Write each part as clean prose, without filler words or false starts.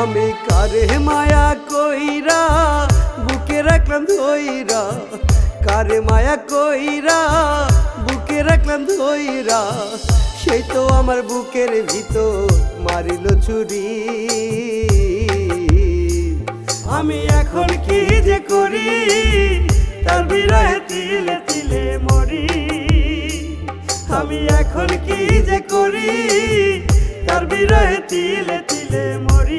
আমি কারে মায়া কইরা বুকে রাখলাম ধইরা, কারে মায়া কইরা বুকে রাখলাম ধইরা, সেই তো আমার বুকের ভিতর মারিল ছুরি। আমি এখন কি যে করি, তার বিরহে তিলে তিলে মরি। আমি এখন কি যে করি, তার বিরহে তিলে তিলে মরি।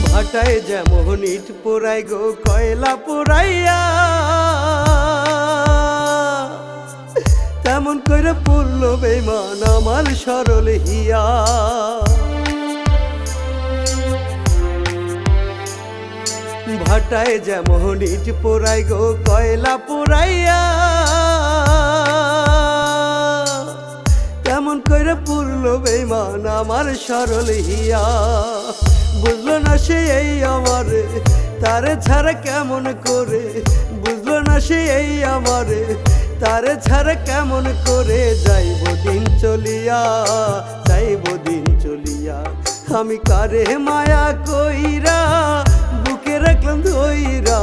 ভাটায় যেমন ইট পোড়াই গো কয়লা পোড়াইয়া, তেমন করে পড়ল বেঈমান আমার সরল হিয়া। ভাটায় যেমন ইট পোড়াই গো কয়লা পোড়াইয়া, তেমন করে পড়ল বেঈমান আমার সরল হিয়া। বুঝলো না সে এই আমারে, তারে ছাড়া কেমন করে, বুঝলো না সে এই আমারে, তারে ছাড়া কেমন করে যাইব দিন চলিয়া, যাইব দিন চলিয়া। আমি কারে মায়া কইরা বুকে রাখলাম ধইরা,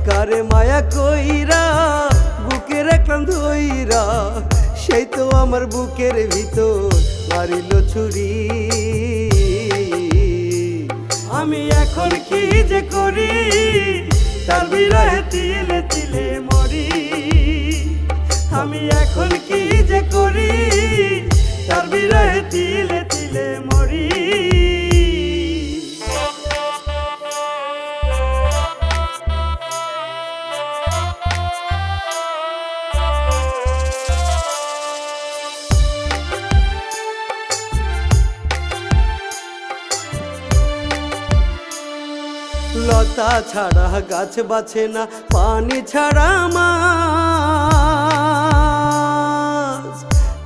কারে মায়া কইরা বুকে রাখলাম ধইরা, সেই তো আমার বুকের ভিতর মারিল ছুরি। আমি এখন কি যে করি, তার বিরহে তিলে তিলে মরি। আমি এখন কি যে করি, তার বিরহে তিলে তিলে মরি। লতা ছাড়া গাছ বাছে না, পানি ছাড়া মাছ,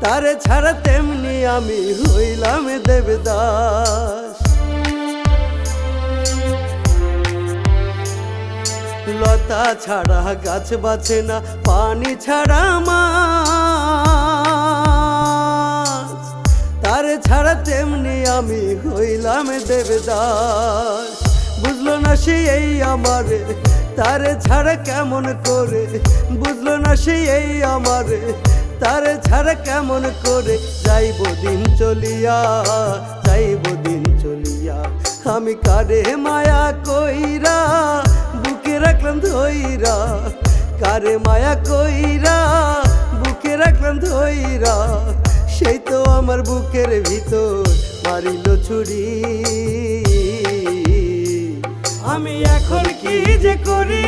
তারে ছাড়া তেমনি আমি হইলাম দেবদাস। লতা ছাড়া গাছ বাছে না, পানি ছাড়া মাছ, তারে ছাড়া তেমনি আমি হইলাম দেবদাস। বুঝলো না সে এই আমারে, তারে ছাড়া কেমন করে, বুঝলো না সে এই আমারে, তারে ছাড়া কেমন করে যাইব দিন চলিয়া, যাইব দিন চলিয়া। আমি কারে মায়া কইরা বুকে রাখলাম ধইরা, কারে মায়া কইরা বুকে রাখলাম ধইরা, সেই তো আমার বুকের ভিতর মারিল ছুরি। আমি এখন কি যে করি,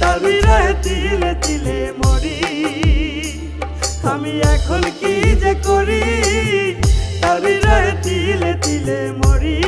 তার বিরহে তিলে তিলে মরি। আমি এখন কি যে করি, তার বিরহে তিলে তিলে মরি।